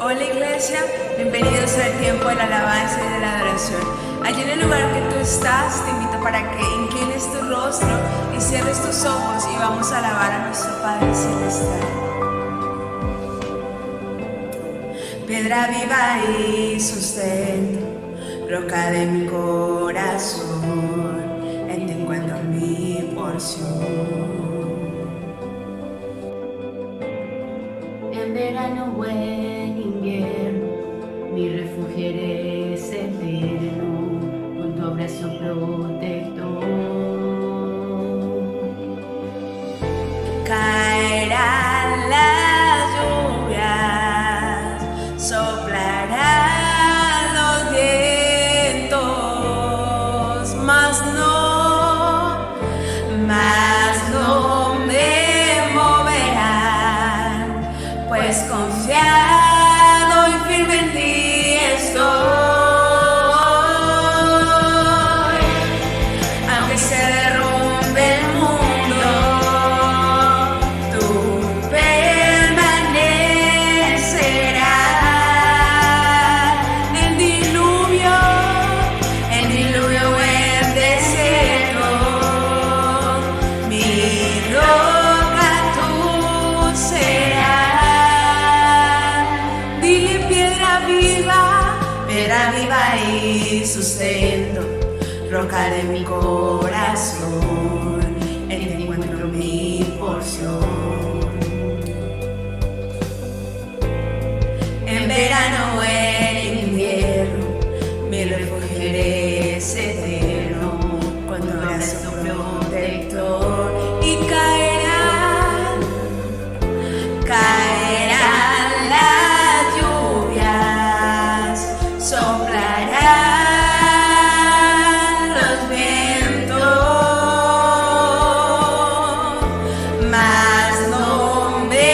Hola iglesia, bienvenidos al tiempo de la alabanza y de la adoración. Allí en el lugar que tú estás, te invito para que inclines tu rostro y cierres tus ojos y vamos a alabar a nuestro Padre Celestial. Piedra viva y sustento, roca de mi corazón, en ti encuentro mi porción. En verano o en invierno, mi refugio eres eterno, con tu abrazo protector. Caerán las lluvias, soplarán los vientos, mas no me moverán, pues confiado y firme en ti estoy. Aunque se derrumbe el mundo, tú permanecerás. El diluvio o el desierto, mi roca tú serás. Dile piedra viva y sustento, roca de mi corazón, en ti encuentro mi porción. En verano o en invierno, mi refugio eres eterno, con tu abrazo protector. Y caerán las lluvias, soplarán los vientos, mas no me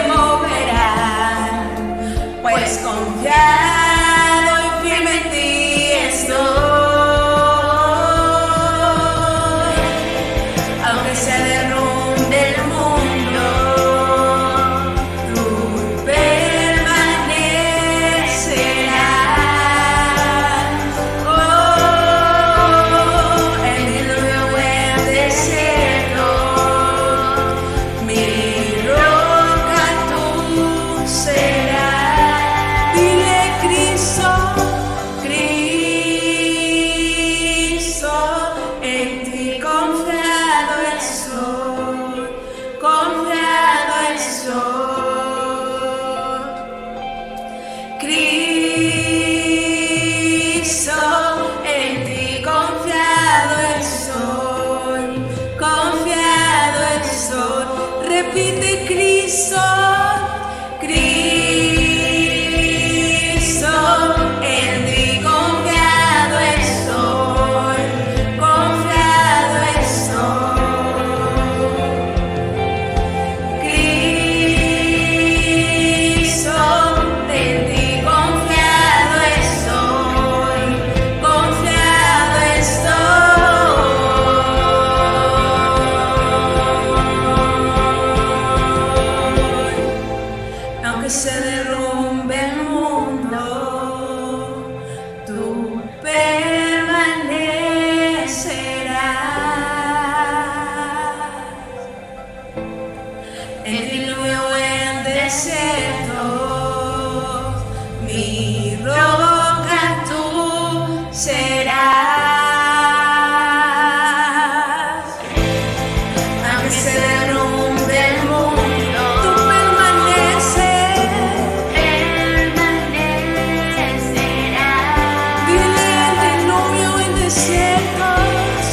moverán, pues confiado y firme en ti estoy. Aunque se derrumbe el mundo, tú permanecerás. Oh, el diluvio o el desierto, mi roca tú serás. Dile Cristo, en ti confiado estoy, confiado estoy. Cristo, en ti confiado estoy, confiado estoy. Repite Cristo, en ti confiado estoy, confiado estoy. Cristo, en ti confiado estoy, confiado estoy. Aunque se derrumbe el mundo, tú permanecerás. El diluvio o el desierto, mi roca tú serás. Aunque se derrumbe el mundo, tú permanecerás. Dile el diluvio en desiertos,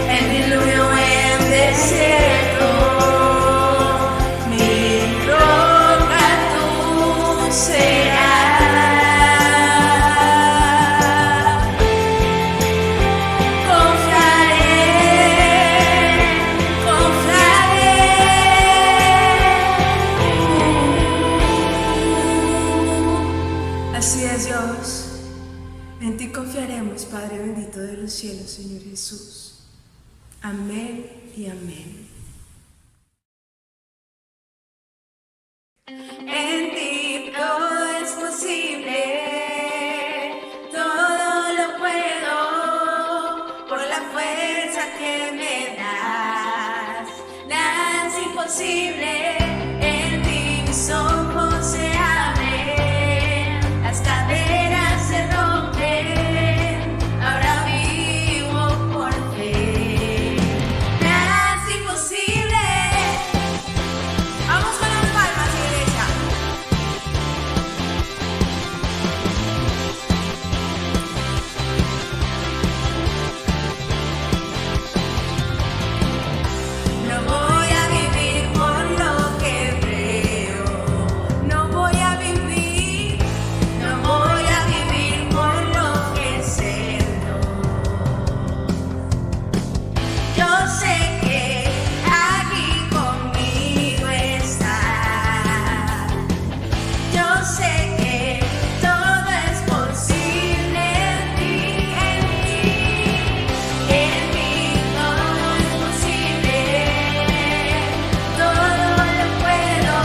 el diluvio en desierto, mi roca tú serás. Confiaré. Así es, Dios. En ti confiaremos, Padre bendito de los cielos, Señor Jesús. Amén y amén. En ti todo es posible. imposible, en ti mis ojos se abren, las cadenas se rompen, ahora vivo por fe. Nada es imposible. Vamos con las palmas, iglesia. No voy a vivir por lo que creo, no voy a vivir, no voy a vivir por lo que siento. Yo sé que aquí conmigo estás. Yo sé que todo es posible en ti, en mí. En mí todo es posible, todo lo puedo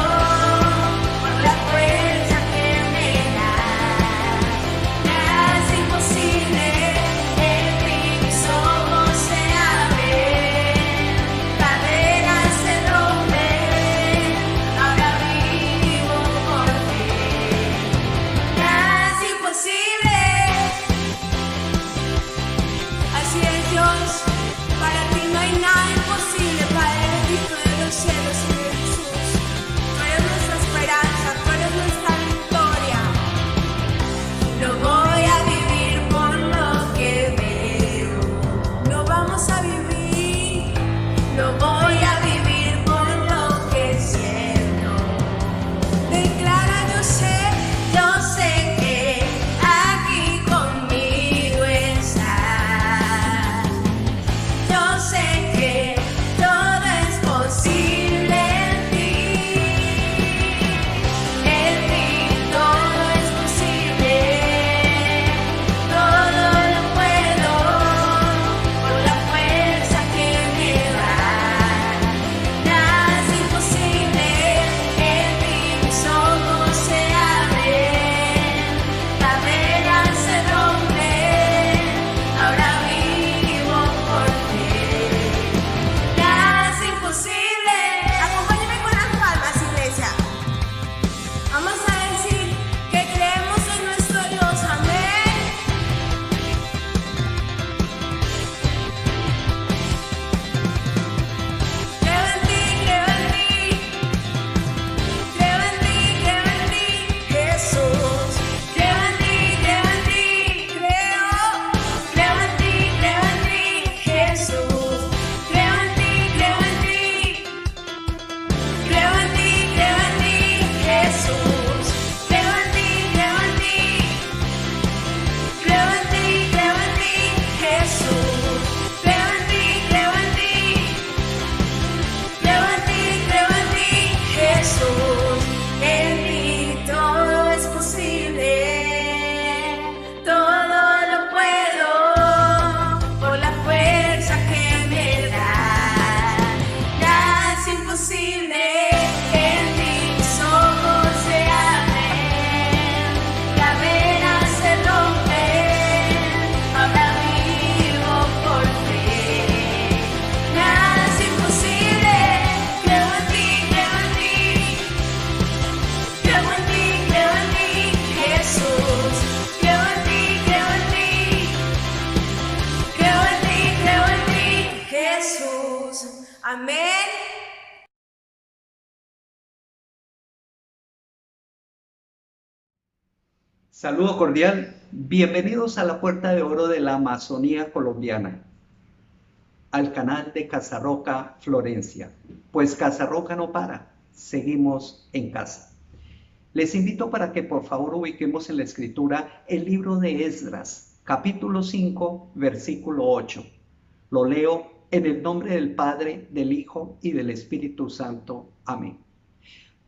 por la fuerza que me da. Nada es imposible, en ti mis ojos se abren, cadenas se rompen, ahora vivo por ti. Nada es imposible. Así es, Dios, para ti no hay nada imposible, Padre bendito de los cielos y de Jesús. Tú eres nuestra esperanza, tú eres nuestra victoria. No voy a vivir por lo que veo, no vamos a vivir, no voy a vivir por lo que siento. Declara, yo sé que aquí conmigo estás. Yo sé que todo es posible en ti. En ti todo es posible, todo lo puedo por la fuerza que me da. Nada es imposible, en ti mis ojos se abren, cadenas se rompen, ahora vivo por ti. Nada es imposible. Acompáñame con las palmas, iglesia. Vamos a decir que creemos en nuestro Dios. Amén. Creo en ti, creo en ti. Creo en ti, creo en ti, Jesús. Creo en ti, creo en ti. Creo en ti, creo en ti, Jesús. Creo en ti, creo en ti. Creo en ti, creo en ti, Jesús. Creo en ti, creo en ti. Creo en ti, creo en ti, Jesús. Creo en ti, creo en ti. Creo en ti, creo en ti, Jesús. En ti todo es posible, todo lo puedo por la fuerza que me da. Nada es imposible, en ti mis ojos se abren, cadenas se rompen, ahora vivo por fe. Nada es imposible, creo en ti, creo en ti. Creo en ti, creo en ti, Jesús. Creo en ti, creo en ti. Creo en ti, creo en ti, Jesús. Amén. Saludo cordial, bienvenidos a la Puerta de Oro de la Amazonía colombiana, al canal de Casarroca Florencia, pues Casarroca no para, seguimos en casa. Les invito para que por favor ubiquemos en la escritura el libro de Esdras, capítulo 5, versículo 8. Lo leo en el nombre del Padre, del Hijo y del Espíritu Santo. Amén.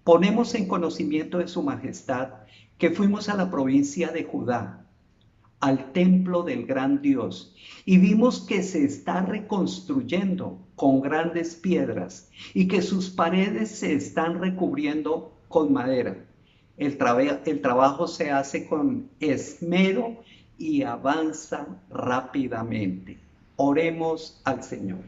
Ponemos en conocimiento de su majestad que fuimos a la provincia de Judá, al templo del gran Dios, y vimos que se está reconstruyendo con grandes piedras y que sus paredes se están recubriendo con madera. El trabajo se hace con esmero y avanza rápidamente. Oremos al Señor.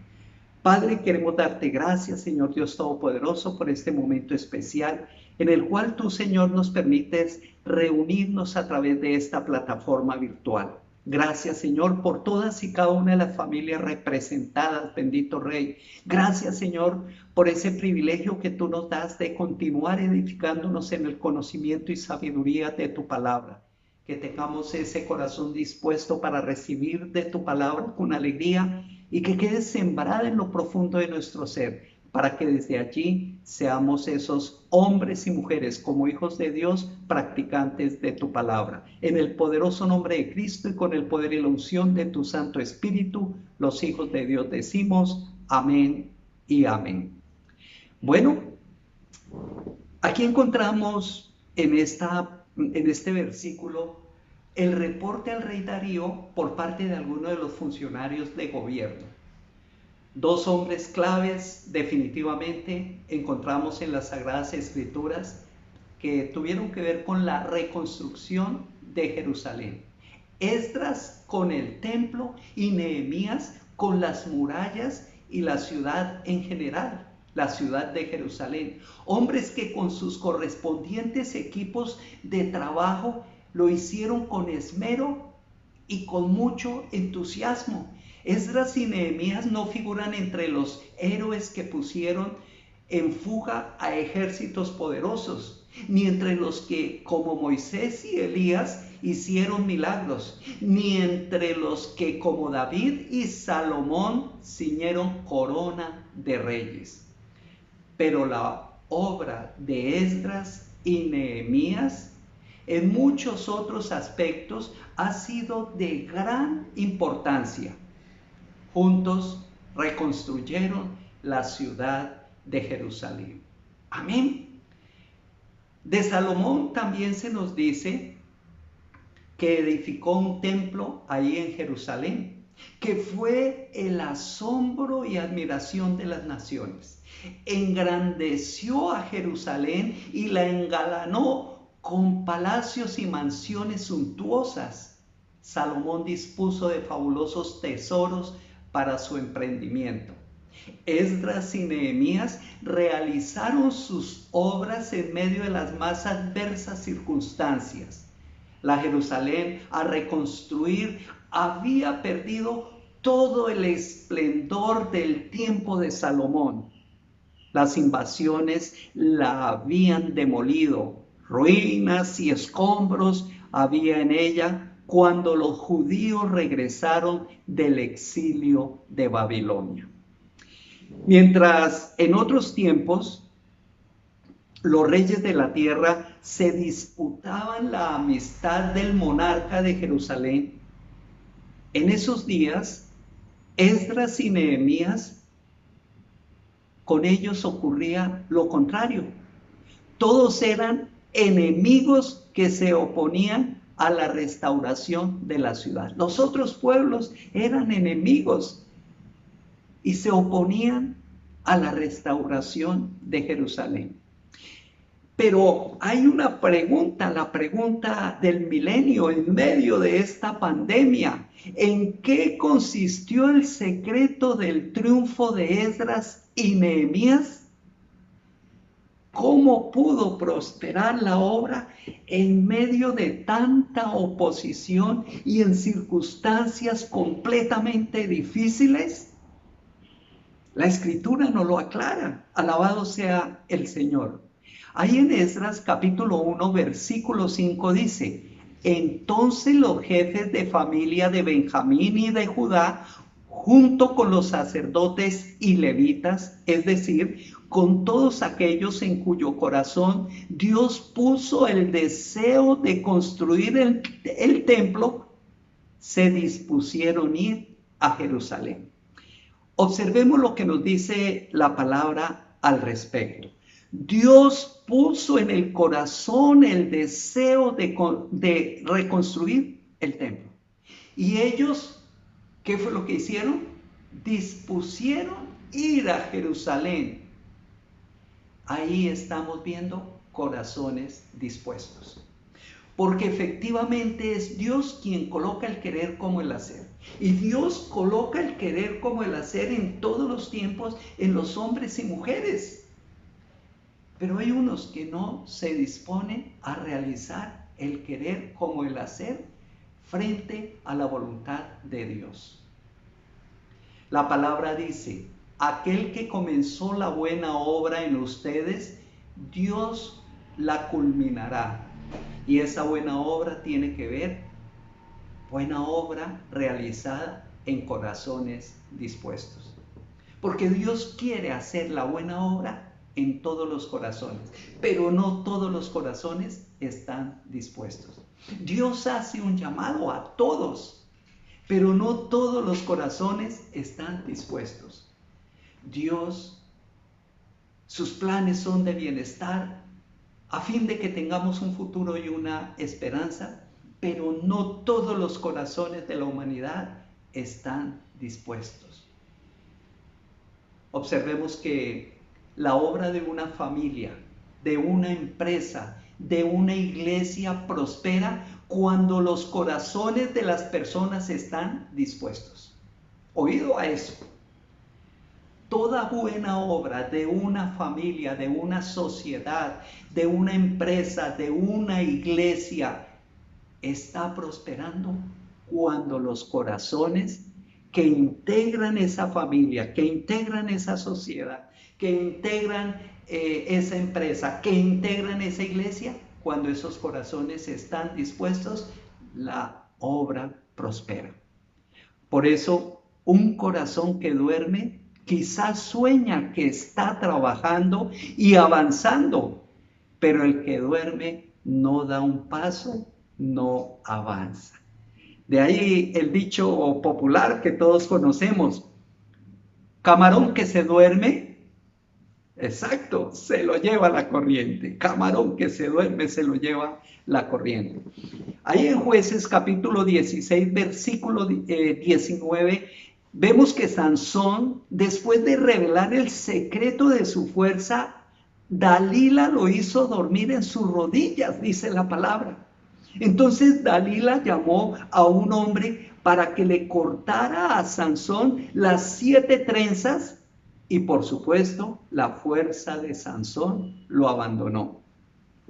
Padre, queremos darte gracias, Señor Dios Todopoderoso, por este momento especial en el cual tú, Señor, nos permites reunirnos a través de esta plataforma virtual. Gracias, Señor, por todas y cada una de las familias representadas, bendito Rey. Gracias, Señor, por ese privilegio que tú nos das de continuar edificándonos en el conocimiento y sabiduría de tu palabra. Que tengamos ese corazón dispuesto para recibir de tu palabra con alegría y que quede sembrada en lo profundo de nuestro ser, para que desde allí seamos esos hombres y mujeres como hijos de Dios, practicantes de tu palabra. En el poderoso nombre de Cristo y con el poder y la unción de tu Santo Espíritu, los hijos de Dios decimos amén y amén. Bueno, aquí encontramos en este versículo el reporte al rey Darío por parte de algunos de los funcionarios de gobierno. Dos hombres claves definitivamente encontramos en las Sagradas Escrituras que tuvieron que ver con la reconstrucción de Jerusalén. Esdras con el templo y Nehemías con las murallas y la ciudad en general, la ciudad de Jerusalén. Hombres que con sus correspondientes equipos de trabajo lo hicieron con esmero y con mucho entusiasmo. Esdras y Nehemías no figuran entre los héroes que pusieron en fuga a ejércitos poderosos, ni entre los que, como Moisés y Elías, hicieron milagros, ni entre los que, como David y Salomón, ciñeron corona de reyes. Pero la obra de Esdras y Nehemías, en muchos otros aspectos, ha sido de gran importancia. Juntos reconstruyeron la ciudad de Jerusalén. Amén. De Salomón también se nos dice que edificó un templo ahí en Jerusalén, que fue el asombro y admiración de las naciones. Engrandeció a Jerusalén y la engalanó con palacios y mansiones suntuosas. Salomón dispuso de fabulosos tesoros para su emprendimiento. Esdras y Nehemías realizaron sus obras en medio de las más adversas circunstancias. La Jerusalén a reconstruir había perdido todo el esplendor del tiempo de Salomón. Las invasiones la habían demolido, ruinas y escombros había en ella cuando los judíos regresaron del exilio de Babilonia. Mientras en otros tiempos los reyes de la tierra se disputaban la amistad del monarca de Jerusalén, en esos días Esdras y Nehemías, con ellos ocurría lo contrario. Todos eran enemigos que se oponían a la restauración de la ciudad. Los otros pueblos eran enemigos y se oponían a la restauración de Jerusalén. Pero hay una pregunta, la pregunta del milenio en medio de esta pandemia. ¿En qué consistió el secreto del triunfo de Esdras y Nehemías? ¿Cómo pudo prosperar la obra en medio de tanta oposición y en circunstancias completamente difíciles? La Escritura nos lo aclara. Alabado sea el Señor. Ahí en Esdras capítulo 1, versículo 5 dice: entonces los jefes de familia de Benjamín y de Judá, junto con los sacerdotes y levitas, es decir, con todos aquellos en cuyo corazón Dios puso el deseo de construir el templo, se dispusieron ir a Jerusalén. Observemos lo que nos dice la palabra al respecto. Dios puso en el corazón el deseo de reconstruir el templo. Y ellos, ¿qué fue lo que hicieron? Dispusieron ir a Jerusalén. Ahí estamos viendo corazones dispuestos. Porque efectivamente es Dios quien coloca el querer como el hacer. Y Dios coloca el querer como el hacer en todos los tiempos en los hombres y mujeres. Pero hay unos que no se disponen a realizar el querer como el hacer frente a la voluntad de Dios. La palabra dice, aquel que comenzó la buena obra en ustedes, Dios la culminará. Y esa buena obra tiene que ver, buena obra realizada en corazones dispuestos. Porque Dios quiere hacer la buena obra en todos los corazones, pero no todos los corazones están dispuestos. Dios hace un llamado a todos, pero no todos los corazones están dispuestos. Dios, sus planes son de bienestar, a fin de que tengamos un futuro y una esperanza, pero no todos los corazones de la humanidad están dispuestos. Observemos que la obra de una familia, de una empresa, de una iglesia prospera cuando los corazones de las personas están dispuestos. ¿Oído a eso? Toda buena obra de una familia, de una sociedad, de una empresa, de una iglesia, está prosperando cuando los corazones que integran esa familia, que integran esa sociedad, que integran esa empresa, que integran esa iglesia, cuando esos corazones están dispuestos, la obra prospera. Por eso, un corazón que duerme quizás sueña que está trabajando y avanzando, pero el que duerme no da un paso, no avanza. De ahí el dicho popular que todos conocemos, camarón que se duerme, exacto, se lo lleva la corriente. Camarón que se duerme se lo lleva la corriente. Ahí en Jueces capítulo 16, versículo 19, vemos que Sansón, después de revelar el secreto de su fuerza, Dalila lo hizo dormir en sus rodillas, dice la palabra. Entonces Dalila llamó a un hombre para que le cortara a Sansón las 7 trenzas y por supuesto la fuerza de Sansón lo abandonó.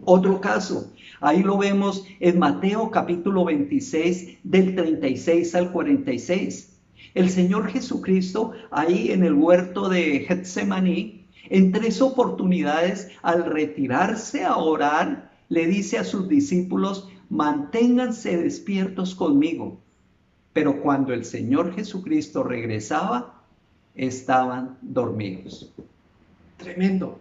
Otro caso, ahí lo vemos en Mateo capítulo 26 del 36 al 46. El Señor Jesucristo ahí en el huerto de Getsemaní, en 3 oportunidades al retirarse a orar, le dice a sus discípulos, manténganse despiertos conmigo. Pero cuando el Señor Jesucristo regresaba, estaban dormidos. Tremendo.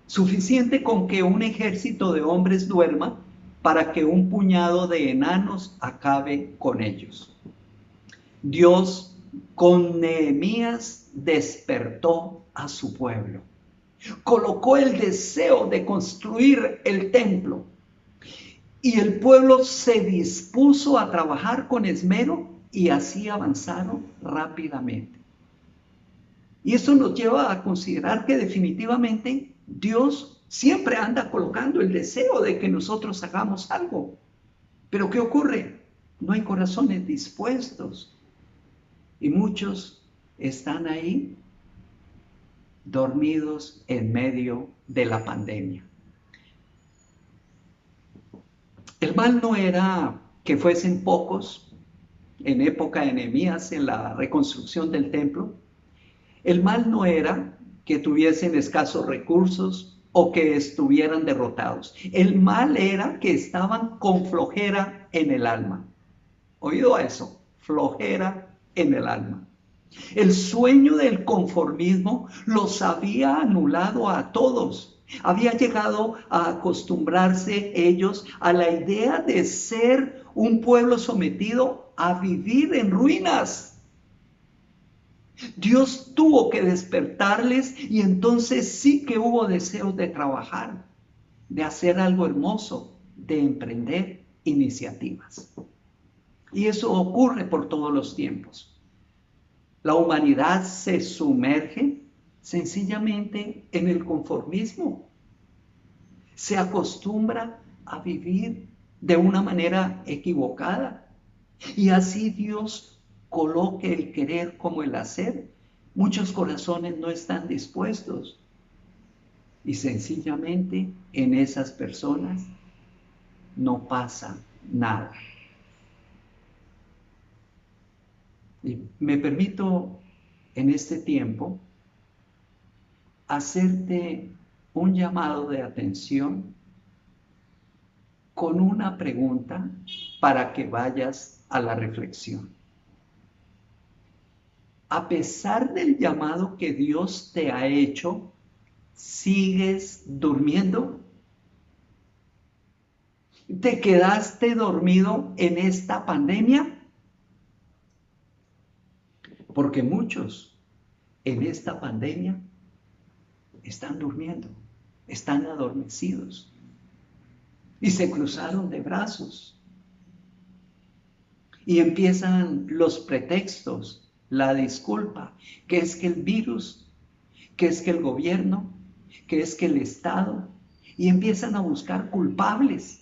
Suficiente con que un ejército de hombres duerma para que un puñado de enanos acabe con ellos. Dios con Nehemías despertó a su pueblo. Colocó el deseo de construir el templo. Y el pueblo se dispuso a trabajar con esmero y así avanzaron rápidamente. Y eso nos lleva a considerar que definitivamente Dios siempre anda colocando el deseo de que nosotros hagamos algo. Pero ¿qué ocurre? No hay corazones dispuestos. Y muchos están ahí dormidos en medio de la pandemia. El mal no era que fuesen pocos en época de Nehemías en la reconstrucción del templo. El mal no era que tuviesen escasos recursos o que estuvieran derrotados. El mal era que estaban con flojera en el alma. ¿Oído a eso? Flojera en el alma. El sueño del conformismo los había anulado a todos. Había llegado a acostumbrarse ellos a la idea de ser un pueblo sometido a vivir en ruinas. Dios tuvo que despertarles y entonces sí que hubo deseos de trabajar, de hacer algo hermoso, de emprender iniciativas. Y eso ocurre por todos los tiempos. La humanidad se sumerge sencillamente en el conformismo. Se acostumbra a vivir de una manera equivocada. Y así Dios coloque el querer como el hacer, muchos corazones no están dispuestos. Y sencillamente en esas personas no pasa nada. Y me permito en este tiempo hacerte un llamado de atención con una pregunta para que vayas a la reflexión. A pesar del llamado que Dios te ha hecho, ¿sigues durmiendo? ¿Te quedaste dormido en esta pandemia? Porque muchos en esta pandemia están durmiendo, están adormecidos y se cruzaron de brazos. Y empiezan los pretextos, la disculpa, que es que el virus, que es que el gobierno, que es que el Estado, y empiezan a buscar culpables.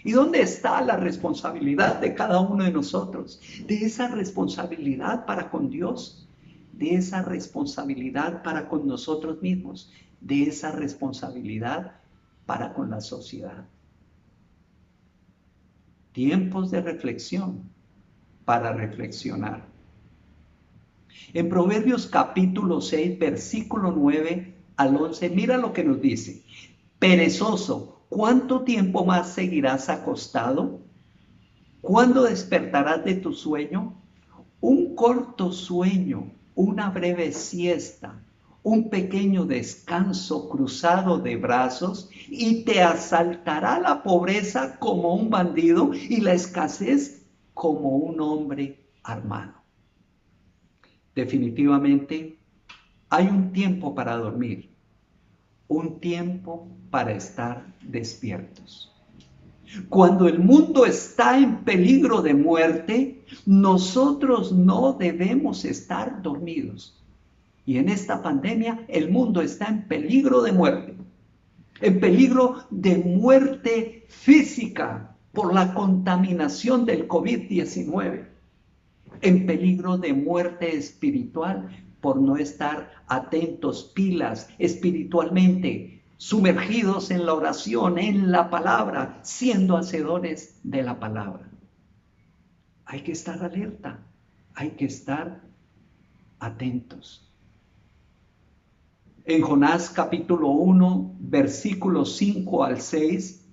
¿Y dónde está la responsabilidad de cada uno de nosotros? De esa responsabilidad para con Dios, de esa responsabilidad para con nosotros mismos, de esa responsabilidad para con la sociedad. Tiempos de reflexión para reflexionar. En Proverbios capítulo 6, versículo 9 al 11, mira lo que nos dice. Perezoso, ¿cuánto tiempo más seguirás acostado? ¿Cuándo despertarás de tu sueño? Un corto sueño, una breve siesta, un pequeño descanso cruzado de brazos, y te asaltará la pobreza como un bandido y la escasez como un hombre armado. Definitivamente hay un tiempo para dormir, un tiempo para estar despiertos. Cuando el mundo está en peligro de muerte, nosotros no debemos estar dormidos. Y en esta pandemia el mundo está en peligro de muerte, en peligro de muerte física por la contaminación del COVID-19, en peligro de muerte espiritual por no estar atentos, pilas espiritualmente, sumergidos en la oración, en la palabra, siendo hacedores de la palabra. Hay que estar alerta, hay que estar atentos. En Jonás capítulo 1, versículos 5 al 6,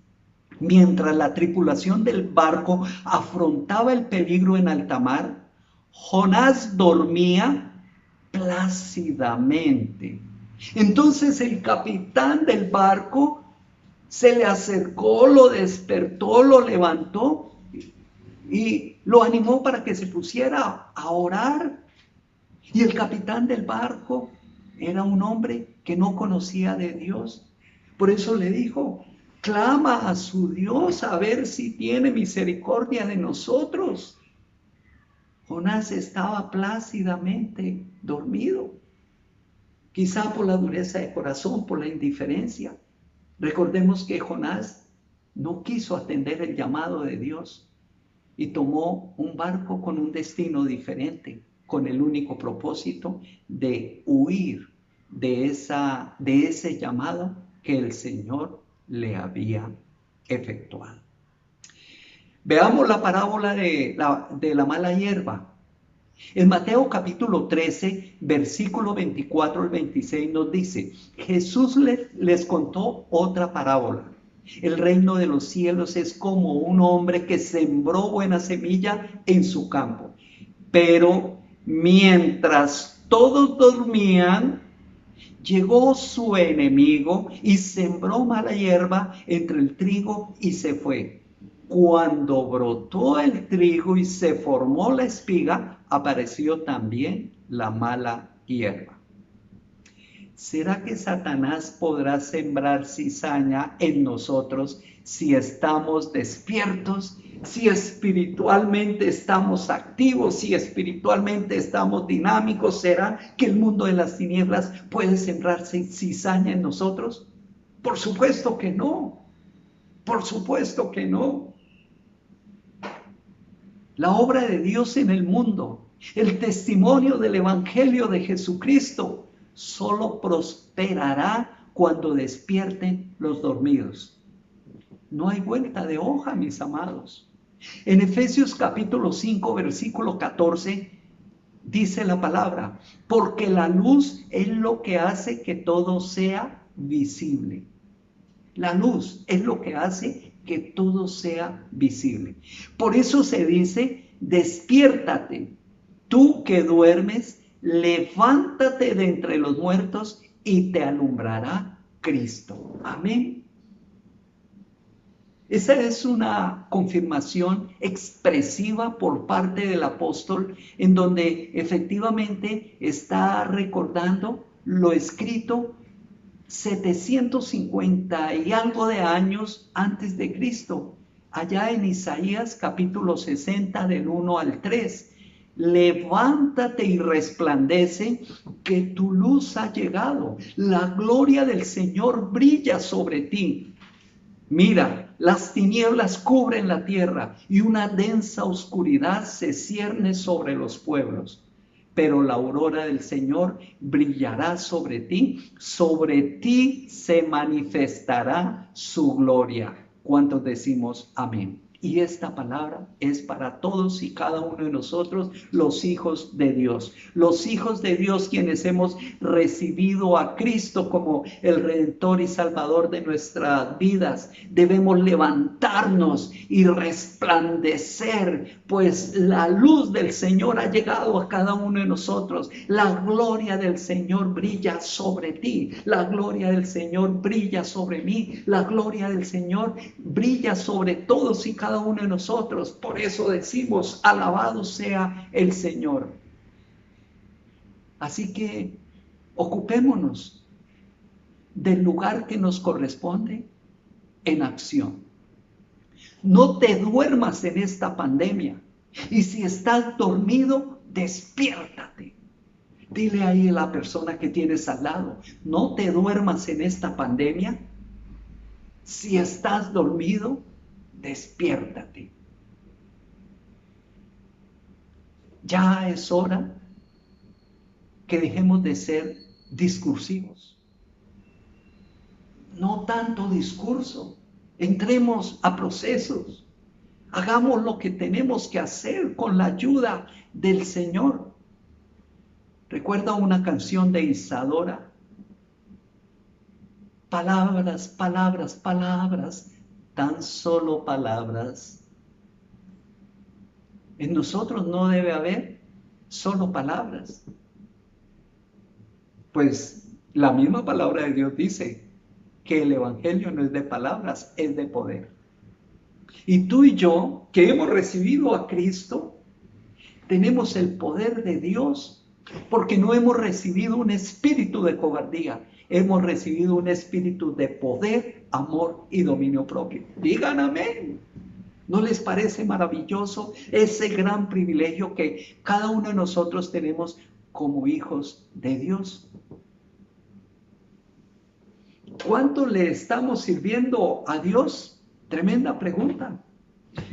mientras la tripulación del barco afrontaba el peligro en alta mar, Jonás dormía plácidamente. Entonces el capitán del barco se le acercó, lo despertó, lo levantó y lo animó para que se pusiera a orar. Y el capitán del barco era un hombre que no conocía de Dios. Por eso le dijo: clama a su Dios a ver si tiene misericordia de nosotros. Jonás estaba plácidamente dormido, quizá por la dureza de corazón, por la indiferencia. Recordemos que Jonás no quiso atender el llamado de Dios y tomó un barco con un destino diferente, con el único propósito de huir de ese llamado que el Señor le había efectuado. Veamos la parábola de la mala hierba. En Mateo capítulo 13, versículo 24 al 26 nos dice: Jesús les contó otra parábola. El reino de los cielos es como un hombre que sembró buena semilla en su campo. Pero mientras todos dormían, llegó su enemigo y sembró mala hierba entre el trigo y se fue. Cuando brotó el trigo y se formó la espiga, apareció también la mala hierba. ¿Será que Satanás podrá sembrar cizaña en nosotros si estamos despiertos, si espiritualmente estamos activos, si espiritualmente estamos dinámicos? ¿Será que el mundo de las tinieblas puede sembrar cizaña en nosotros? Por supuesto que no. Por supuesto que no. La obra de Dios en el mundo El testimonio del Evangelio de Jesucristo solo prosperará cuando despierten los dormidos. No hay vuelta de hoja, mis amados. En Efesios capítulo 5, versículo 14, dice la palabra, porque la luz es lo que hace que todo sea visible. La luz es lo que hace que todo sea visible. Por eso se dice, despiértate, tú que duermes, levántate de entre los muertos y te alumbrará Cristo. Amén. Esa es una confirmación expresiva por parte del apóstol, en donde efectivamente está recordando lo escrito 750 y algo de años antes de Cristo, allá en Isaías capítulo 60 del 1 al 3. Levántate y resplandece, que tu luz ha llegado, la gloria del Señor brilla sobre ti. Mira, las tinieblas cubren la tierra y una densa oscuridad se cierne sobre los pueblos. Pero la aurora del Señor brillará sobre ti se manifestará su gloria. ¿Cuántos decimos amén? Y esta palabra es para todos y cada uno de nosotros, los hijos de Dios. Los hijos de Dios quienes hemos recibido a Cristo como el Redentor y Salvador de nuestras vidas. Debemos levantarnos y resplandecer, pues la luz del Señor ha llegado a cada uno de nosotros. La gloria del Señor brilla sobre ti. La gloria del Señor brilla sobre mí. La gloria del Señor brilla sobre todos y cada uno de nosotros. Por eso decimos, alabado sea el Señor. Así que ocupémonos del lugar que nos corresponde en acción. No te duermas en esta pandemia. Y si estás dormido, despiértate. Dile ahí a la persona que tienes al lado, no te duermas en esta pandemia. Si estás dormido, despiértate. Ya es hora que dejemos de ser discursivos. No tanto discurso. Entremos a procesos. Hagamos lo que tenemos que hacer con la ayuda del Señor. ¿Recuerda una canción de Isadora? Palabras, palabras, palabras, tan solo palabras. En nosotros no debe haber solo palabras. Pues la misma palabra de Dios dice que el Evangelio no es de palabras, es de poder. Y tú y yo, que hemos recibido a Cristo, tenemos el poder de Dios, porque no hemos recibido un espíritu de cobardía, hemos recibido un espíritu de poder, amor y dominio propio. Digan amén. ¿No les parece maravilloso ese gran privilegio que cada uno de nosotros tenemos como hijos de Dios? ¿Cuánto le estamos sirviendo a Dios? Tremenda pregunta.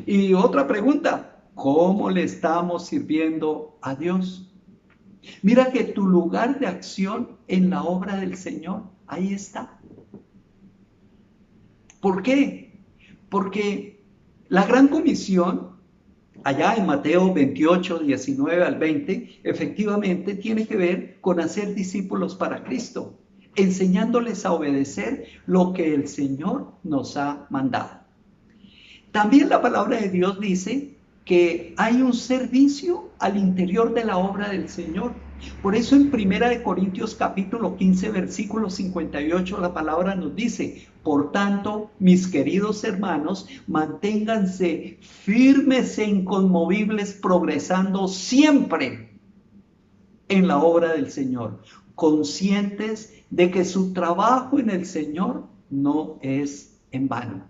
Y otra pregunta, ¿cómo le estamos sirviendo a Dios? Mira que tu lugar de acción en la obra del Señor, ahí está. ¿Por qué? Porque la gran comisión, allá en Mateo 28, 19 al 20, efectivamente tiene que ver con hacer discípulos para Cristo, enseñándoles a obedecer lo que el Señor nos ha mandado. También la palabra de Dios dice que hay un servicio al interior de la obra del Señor. Por eso en 1 Corintios capítulo 15, versículo 58, la palabra nos dice: por tanto, mis queridos hermanos, manténganse firmes e inconmovibles, progresando siempre en la obra del Señor, conscientes de que su trabajo en el Señor no es en vano.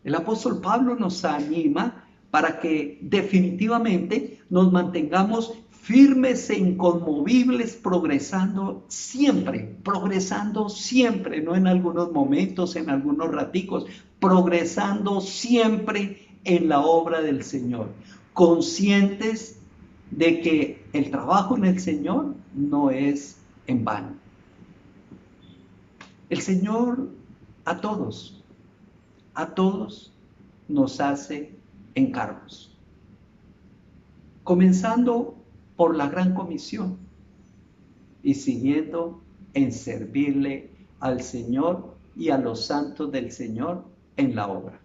El apóstol Pablo nos anima para que definitivamente nos mantengamos firmes e inconmovibles, progresando siempre, no en algunos momentos, en algunos raticos, progresando siempre en la obra del Señor, conscientes de que el trabajo en el Señor no es en vano. El Señor a todos nos hace encargos, comenzando por la gran comisión y siguiendo en servirle al Señor y a los santos del Señor en la obra.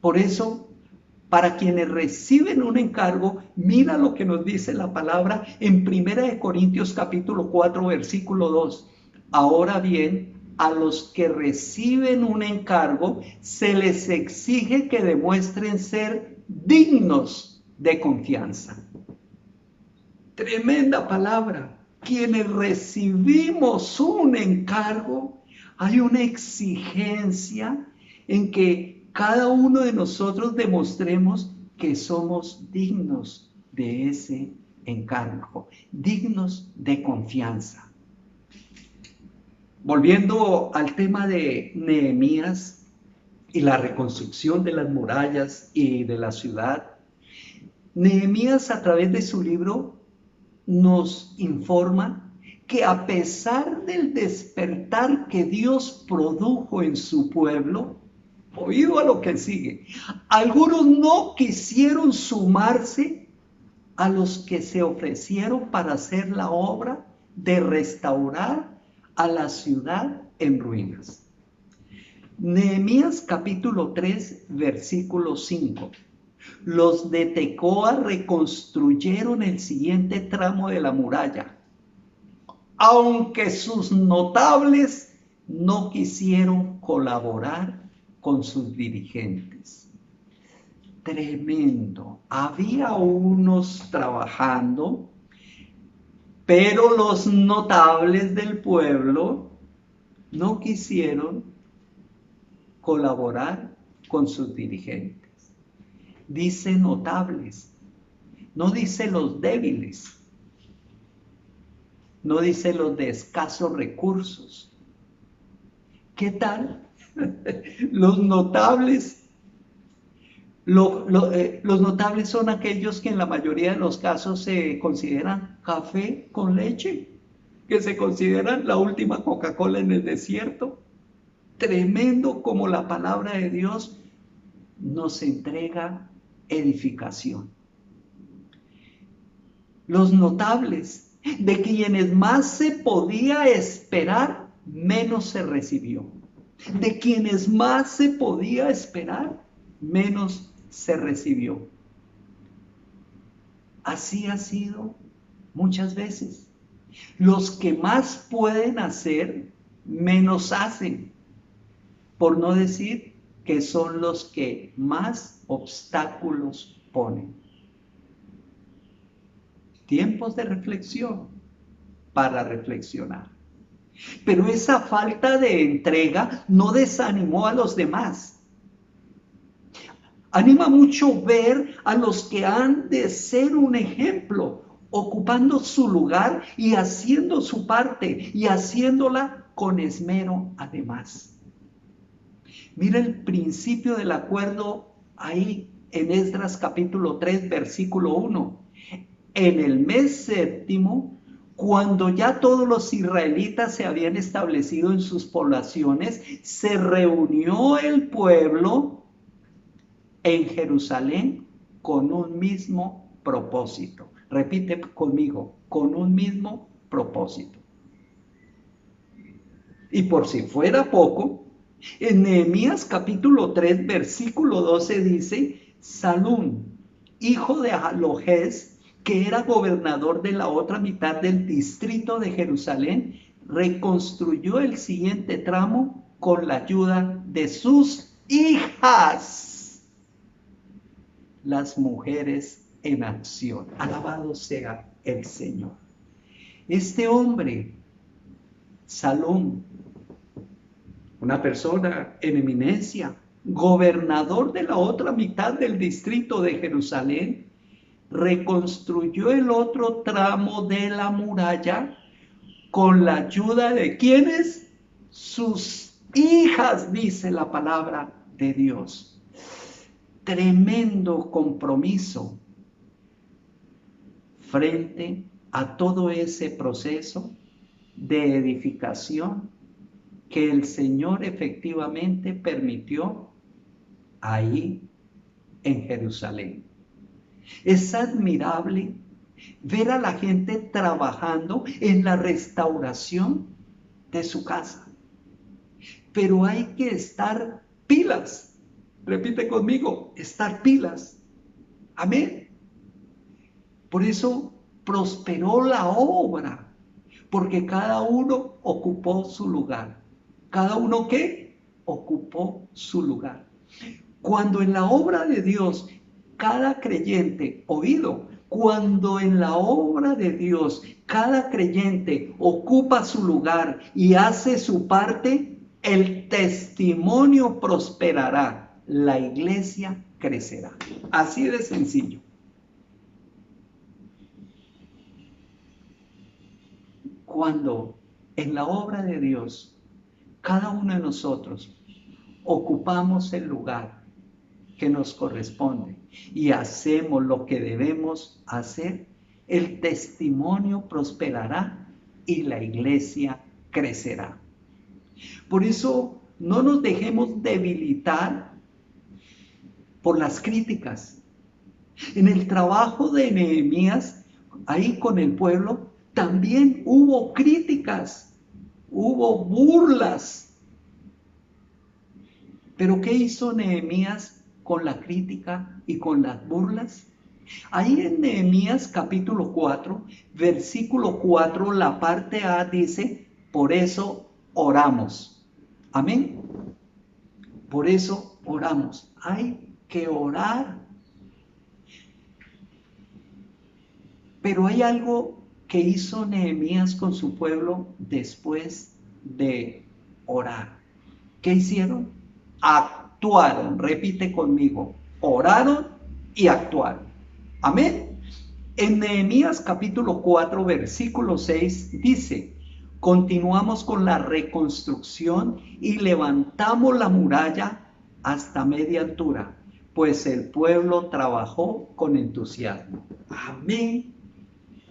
Por eso, para quienes reciben un encargo, mira lo que nos dice la palabra en 1 Corintios capítulo 4, versículo 2. Ahora bien, a los que reciben un encargo, se les exige que demuestren ser dignos de confianza. Tremenda palabra. Quienes recibimos un encargo, hay una exigencia en que cada uno de nosotros demostremos que somos dignos de ese encargo, dignos de confianza. Volviendo al tema de Nehemías y la reconstrucción de las murallas y de la ciudad, Nehemías a través de su libro nos informa que a pesar del despertar que Dios produjo en su pueblo, oído a lo que sigue, algunos no quisieron sumarse a los que se ofrecieron para hacer la obra de restaurar a la ciudad en ruinas. Nehemías capítulo 3, versículo 5. Los de Tecoa reconstruyeron el siguiente tramo de la muralla, aunque sus notables no quisieron colaborar con sus dirigentes. Tremendo. Había unos trabajando, pero los notables del pueblo no quisieron colaborar con sus dirigentes. Dice notables, no dice los débiles, no dice los de escasos recursos. ¿Qué tal? Los notables, los notables son aquellos que en la mayoría de los casos se consideran café con leche, que se consideran la última Coca-Cola en el desierto. Tremendo como la palabra de Dios nos entrega edificación. Los notables, de quienes más se podía esperar, menos se recibió. De quienes más se podía esperar, menos se recibió. Así ha sido muchas veces. Los que más pueden hacer, menos hacen. Por no decir que son los que más obstáculos ponen. Tiempos de reflexión para reflexionar. Pero esa falta de entrega no desanimó a los demás. Anima mucho ver a los que han de ser un ejemplo, ocupando su lugar y haciendo su parte y haciéndola con esmero además. Mira el principio del acuerdo ahí en Esdras capítulo 3, versículo 1. En el mes séptimo, cuando ya todos los israelitas se habían establecido en sus poblaciones, se reunió el pueblo en Jerusalén con un mismo propósito. Repite conmigo, con un mismo propósito. Y por si fuera poco, en Nehemías capítulo 3, versículo 12 dice, Salum, hijo de Jalojés, que era gobernador de la otra mitad del distrito de Jerusalén, reconstruyó el siguiente tramo con la ayuda de sus hijas, las mujeres en acción. Alabado sea el Señor. Este hombre, Salum, una persona en eminencia, gobernador de la otra mitad del distrito de Jerusalén, reconstruyó el otro tramo de la muralla con la ayuda de ¿quiénes? Sus hijas, dice la palabra de Dios. Tremendo compromiso. frente a todo ese proceso de edificación que el Señor efectivamente permitió ahí en Jerusalén. Es admirable ver a la gente trabajando en la restauración de su casa. Pero hay que estar pilas. Repite conmigo, estar pilas. Amén. Por eso prosperó la obra, porque cada uno ocupó su lugar. ¿Cada uno qué? Ocupó su lugar. Cuando en la obra de Dios cada creyente, oído, cuando en la obra de Dios cada creyente ocupa su lugar y hace su parte, el testimonio prosperará, la iglesia crecerá. Así de sencillo. Cuando en la obra de Dios cada uno de nosotros ocupamos el lugar que nos corresponde y hacemos lo que debemos hacer, el testimonio prosperará y la iglesia crecerá. Por eso no nos dejemos debilitar por las críticas. En el trabajo de Nehemías, ahí con el pueblo, también hubo críticas, hubo burlas. Pero ¿qué hizo Nehemías con la crítica y con las burlas? Ahí en Nehemías capítulo 4, versículo 4, la parte A dice, por eso oramos. Amén. Por eso oramos. Hay que orar. Pero hay algo que hizo Nehemías con su pueblo después de orar. ¿Qué hicieron? Actuaron. Repite conmigo. Oraron y actuaron. Amén. En Nehemías capítulo 4, versículo 6 dice, continuamos con la reconstrucción y levantamos la muralla hasta media altura, pues el pueblo trabajó con entusiasmo. Amén.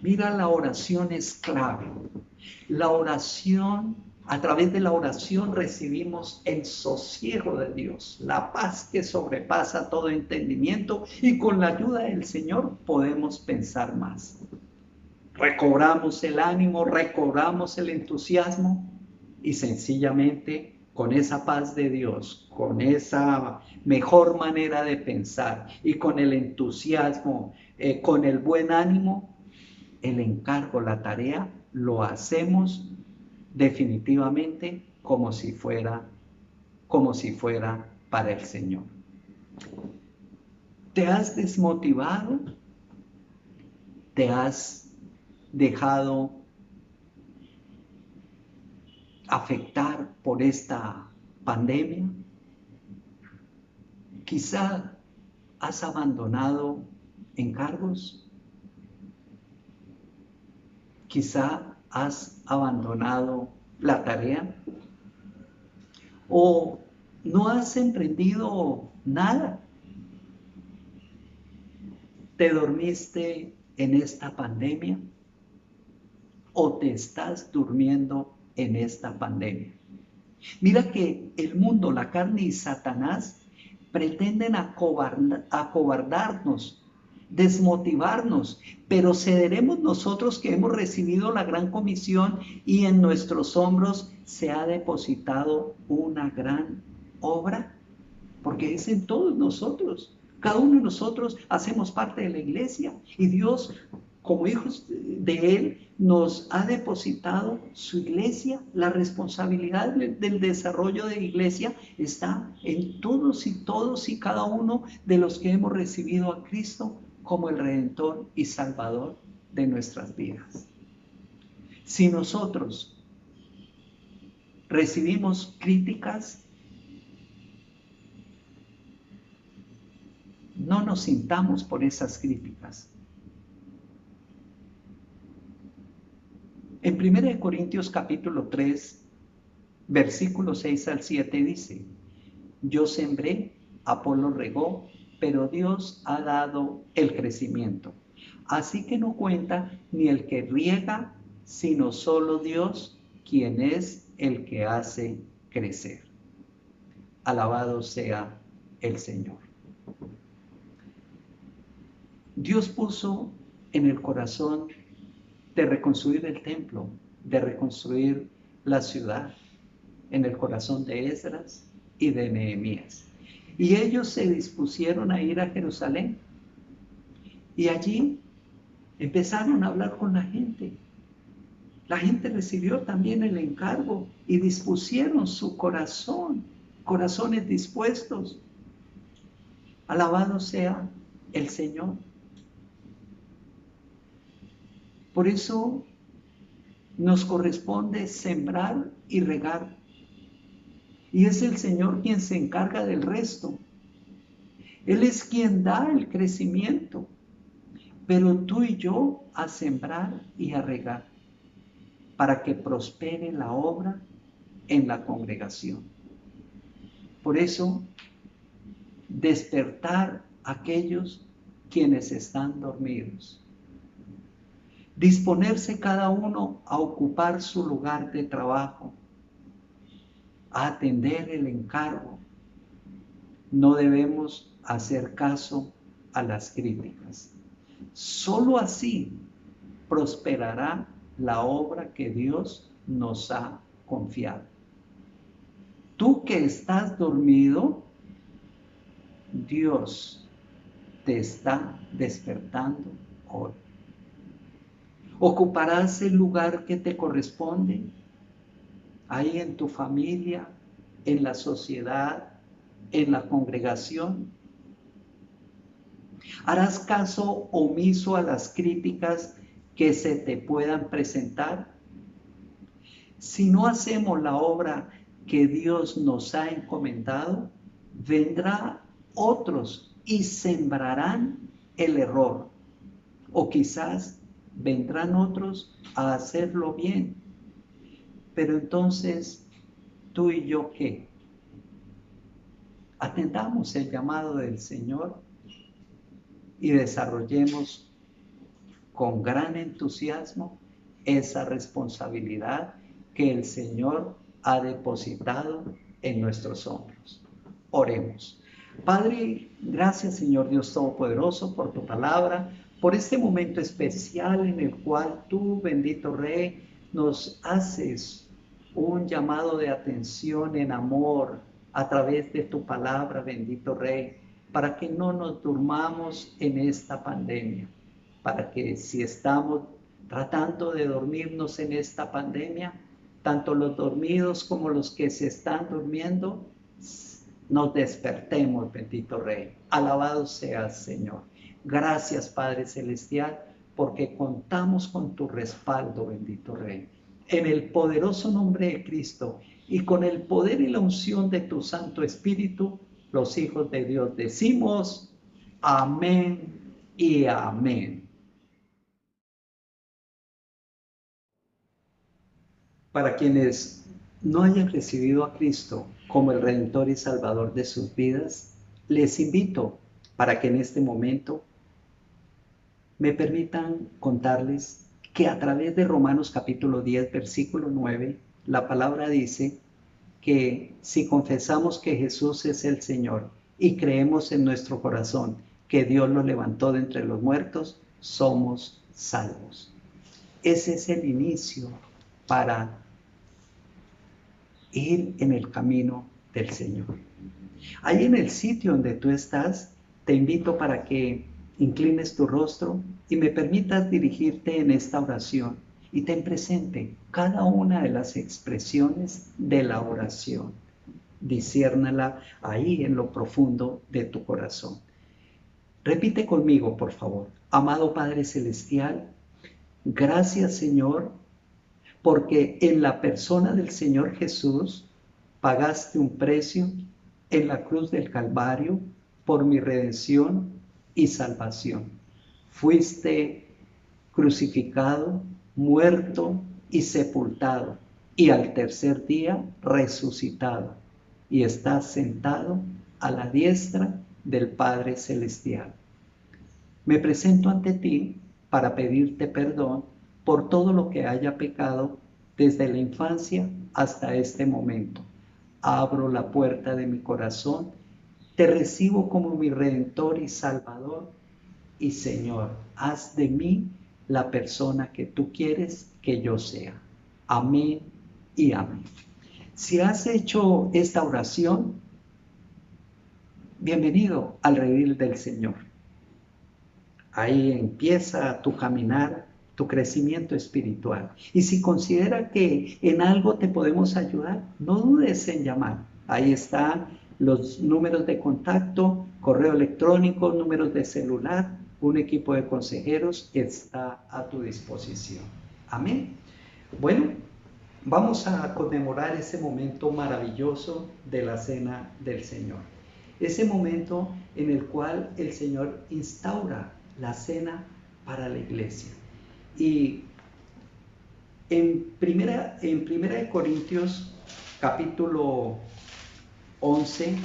Mira, la oración es clave. La oración, a través de la oración recibimos el sosiego de Dios, la paz que sobrepasa todo entendimiento, y con la ayuda del Señor podemos pensar más. Recobramos el ánimo, recobramos el entusiasmo y sencillamente con esa paz de Dios, con esa mejor manera de pensar y con el entusiasmo, con el buen ánimo, el encargo, la tarea, lo hacemos definitivamente como si fuera para el Señor. ¿Te has desmotivado? ¿Te has dejado afectar por esta pandemia? Quizá has abandonado encargos. Quizá has abandonado la tarea o no has emprendido nada. ¿Te dormiste en esta pandemia o te estás durmiendo en esta pandemia? Mira que el mundo, la carne y Satanás pretenden acobardarnos, desmotivarnos, pero cederemos nosotros que hemos recibido la gran comisión y en nuestros hombros se ha depositado una gran obra, porque es en todos nosotros. Cada uno de nosotros hacemos parte de la iglesia y Dios, como hijos de Él, nos ha depositado su iglesia. La responsabilidad del desarrollo de la iglesia está en todos y cada uno de los que hemos recibido a Cristo como el Redentor y Salvador de nuestras vidas. Si nosotros recibimos críticas, no nos sintamos por esas críticas. En 1 Corintios capítulo 3, versículos 6 al 7 dice, yo sembré, Apolo regó, pero Dios ha dado el crecimiento. Así que no cuenta ni el que riega, sino solo Dios, quien es el que hace crecer. Alabado sea el Señor. Dios puso en el corazón de reconstruir el templo, de reconstruir la ciudad, en el corazón de Esdras y de Nehemías. Y ellos se dispusieron a ir a Jerusalén. Y allí empezaron a hablar con la gente. La gente recibió también el encargo y dispusieron su corazón, corazones dispuestos. Alabado sea el Señor. Por eso nos corresponde sembrar y regar. Y es el Señor quien se encarga del resto. Él es quien da el crecimiento. Pero tú y yo a sembrar y a regar para que prospere la obra en la congregación. Por eso, despertar a aquellos quienes están dormidos. Disponerse cada uno a ocupar su lugar de trabajo, a atender el encargo. No debemos hacer caso a las críticas. Solo así prosperará la obra que Dios nos ha confiado. Tú que estás dormido, Dios te está despertando hoy. ¿Ocuparás el lugar que te corresponde? Ahí en tu familia, en la sociedad, en la congregación. ¿Harás caso omiso a las críticas que se te puedan presentar? Si no hacemos la obra que Dios nos ha encomendado, vendrán otros y sembrarán el error. O quizás vendrán otros a hacerlo bien. Pero entonces, ¿tú y yo qué? Atendamos el llamado del Señor y desarrollemos con gran entusiasmo esa responsabilidad que el Señor ha depositado en nuestros hombros. Oremos. Padre, gracias Señor Dios Todopoderoso por tu palabra, por este momento especial en el cual tú, bendito Rey, nos haces un llamado de atención en amor a través de tu palabra, bendito Rey, para que no nos durmamos en esta pandemia, para que si estamos tratando de dormirnos en esta pandemia, tanto los dormidos como los que se están durmiendo, nos despertemos, bendito Rey. Alabado seas, Señor. Gracias, Padre Celestial, porque contamos con tu respaldo, bendito Rey. En el poderoso nombre de Cristo y con el poder y la unción de tu Santo Espíritu, los hijos de Dios decimos amén y amén. Para quienes no hayan recibido a Cristo como el Redentor y Salvador de sus vidas, les invito para que en este momento me permitan contarles que a través de Romanos capítulo 10, versículo 9, la palabra dice que si confesamos que Jesús es el Señor y creemos en nuestro corazón que Dios lo levantó de entre los muertos, somos salvos. Ese es el inicio para ir en el camino del Señor. Ahí en el sitio donde tú estás, te invito para que inclines tu rostro y me permitas dirigirte en esta oración y ten presente cada una de las expresiones de la oración. Disciérnala ahí en lo profundo de tu corazón. Repite conmigo, por favor. Amado Padre Celestial, gracias, Señor, porque en la persona del Señor Jesús pagaste un precio en la cruz del Calvario por mi redención y salvación. Fuiste crucificado, muerto y sepultado, y al tercer día resucitado, y estás sentado a la diestra del Padre Celestial. Me presento ante ti para pedirte perdón por todo lo que haya pecado desde la infancia hasta este momento. Abro la puerta de mi corazón, te recibo como mi Redentor y Salvador, y Señor, haz de mí la persona que tú quieres que yo sea. Amén y amén. Si has hecho esta oración, bienvenido al redil del Señor. Ahí empieza tu caminar, tu crecimiento espiritual. Y si considera que en algo te podemos ayudar, no dudes en llamar. Ahí están los números de contacto, correo electrónico, números de celular, un equipo de consejeros que está a tu disposición. Amén. Bueno, vamos a conmemorar ese momento maravilloso de la Cena del Señor. Ese momento en el cual el Señor instaura la cena para la iglesia. Y en primera de Corintios, capítulo 11,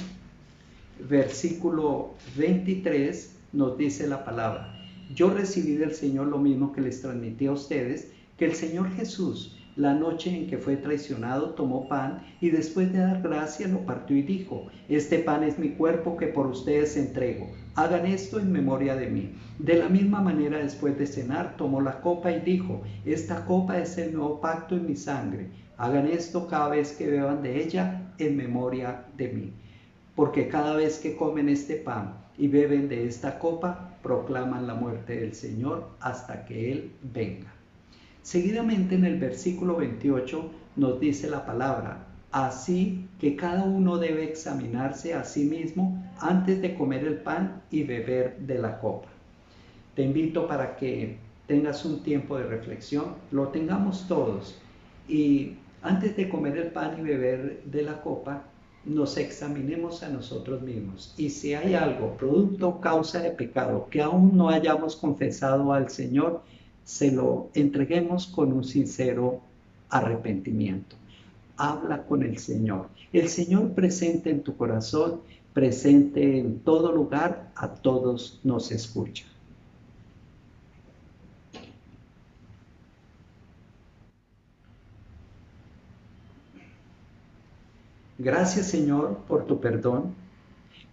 versículo 23, nos dice la palabra: yo recibí del Señor lo mismo que les transmití a ustedes, que el Señor Jesús, la noche en que fue traicionado, tomó pan y después de dar gracias lo partió y dijo: este pan es mi cuerpo que por ustedes entrego. Hagan esto en memoria de mí. De la misma manera, después de cenar, tomó la copa y dijo: esta copa es el nuevo pacto en mi sangre. Hagan esto cada vez que beban de ella en memoria de mí. Porque cada vez que comen este pan y beben de esta copa, proclaman la muerte del Señor hasta que Él venga. Seguidamente en el versículo 28 nos dice la palabra: así que cada uno debe examinarse a sí mismo antes de comer el pan y beber de la copa. Te invito para que tengas un tiempo de reflexión, lo tengamos todos, y antes de comer el pan y beber de la copa, nos examinemos a nosotros mismos. Y si hay algo, producto o causa de pecado, que aún no hayamos confesado al Señor, se lo entreguemos con un sincero arrepentimiento. Habla con el Señor. El Señor presente en tu corazón, presente en todo lugar, a todos nos escucha. Gracias, Señor, por tu perdón.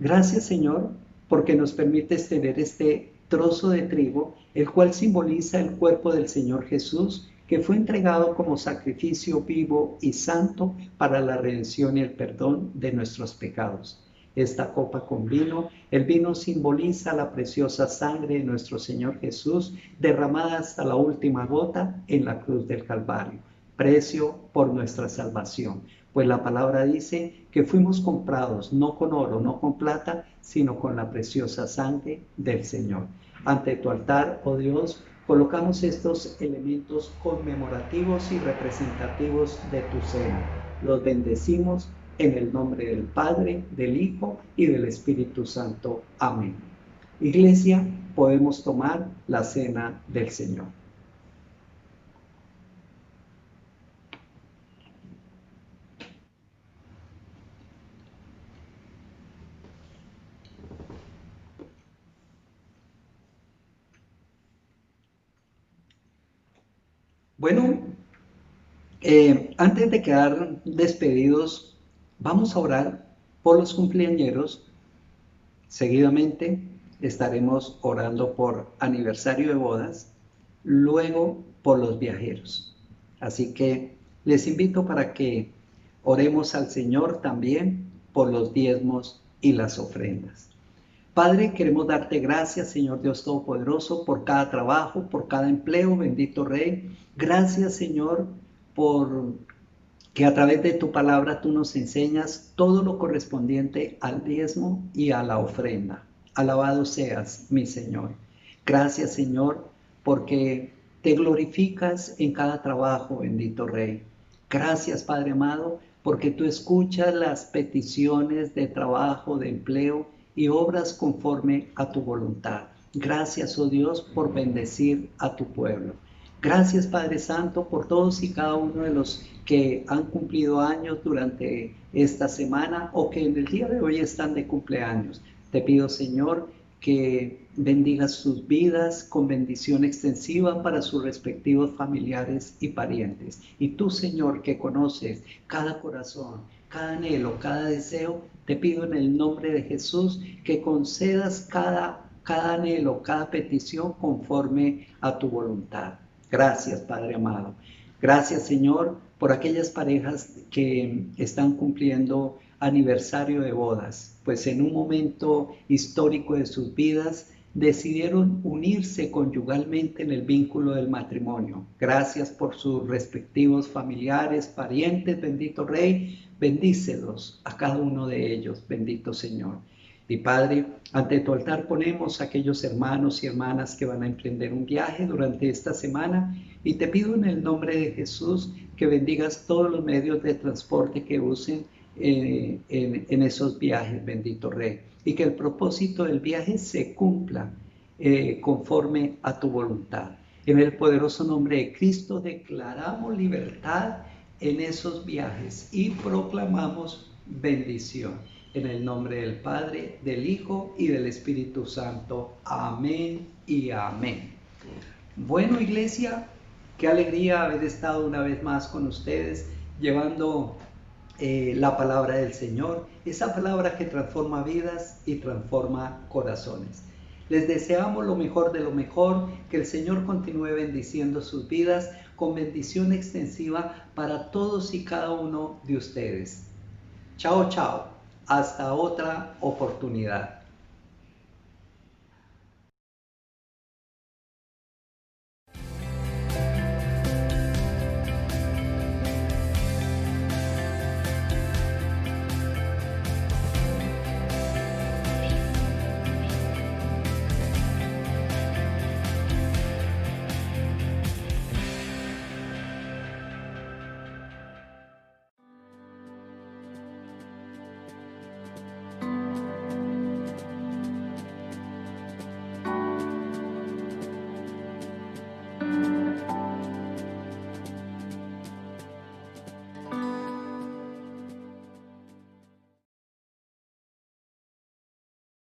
Gracias, Señor, porque nos permites tener este trozo de trigo, el cual simboliza el cuerpo del Señor Jesús, que fue entregado como sacrificio vivo y santo para la redención y el perdón de nuestros pecados. Esta copa con vino, el vino simboliza la preciosa sangre de nuestro Señor Jesús, derramada hasta la última gota en la cruz del Calvario, precio por nuestra salvación. Pues la palabra dice que fuimos comprados no con oro, no con plata, sino con la preciosa sangre del Señor. Ante tu altar, oh Dios, colocamos estos elementos conmemorativos y representativos de tu cena. Los bendecimos en el nombre del Padre, del Hijo y del Espíritu Santo. Amén. Iglesia, podemos tomar la cena del Señor. Bueno, antes de quedar despedidos, vamos a orar por los cumpleañeros. Seguidamente estaremos orando por aniversario de bodas, luego por los viajeros. Así que les invito para que oremos al Señor también por los diezmos y las ofrendas. Padre, queremos darte gracias, Señor Dios Todopoderoso, por cada trabajo, por cada empleo, bendito Rey. Gracias, Señor, por que a través de tu palabra tú nos enseñas todo lo correspondiente al diezmo y a la ofrenda. Alabado seas, mi Señor. Gracias, Señor, porque te glorificas en cada trabajo, bendito Rey. Gracias, Padre amado, porque tú escuchas las peticiones de trabajo, de empleo, y obras conforme a tu voluntad. Gracias, oh Dios, por bendecir a tu pueblo. Gracias, Padre Santo, por todos y cada uno de los que han cumplido años durante esta semana o que en el día de hoy están de cumpleaños. Te pido, Señor, que bendiga sus vidas con bendición extensiva para sus respectivos familiares y parientes. Y tú, Señor, que conoces cada corazón, cada anhelo, cada deseo, te pido en el nombre de Jesús que concedas cada anhelo, cada petición conforme a tu voluntad. Gracias, Padre amado. Gracias, Señor, por aquellas parejas que están cumpliendo aniversario de bodas, pues en un momento histórico de sus vidas decidieron unirse conyugalmente en el vínculo del matrimonio. Gracias por sus respectivos familiares, parientes, bendito Rey, bendícelos a cada uno de ellos, bendito Señor. Y Padre, ante tu altar ponemos a aquellos hermanos y hermanas que van a emprender un viaje durante esta semana y te pido en el nombre de Jesús que bendigas todos los medios de transporte que usen en esos viajes, bendito Rey, y que el propósito del viaje se cumpla conforme a tu voluntad. En el poderoso nombre de Cristo declaramos libertad en esos viajes y proclamamos bendición. En el nombre del Padre, del Hijo y del Espíritu Santo. Amén y amén. Bueno, iglesia, qué alegría haber estado una vez más con ustedes llevando la palabra del Señor, esa palabra que transforma vidas y transforma corazones. Les deseamos lo mejor de lo mejor, que el Señor continúe bendiciendo sus vidas con bendición extensiva para todos y cada uno de ustedes. Chao, chao. Hasta otra oportunidad.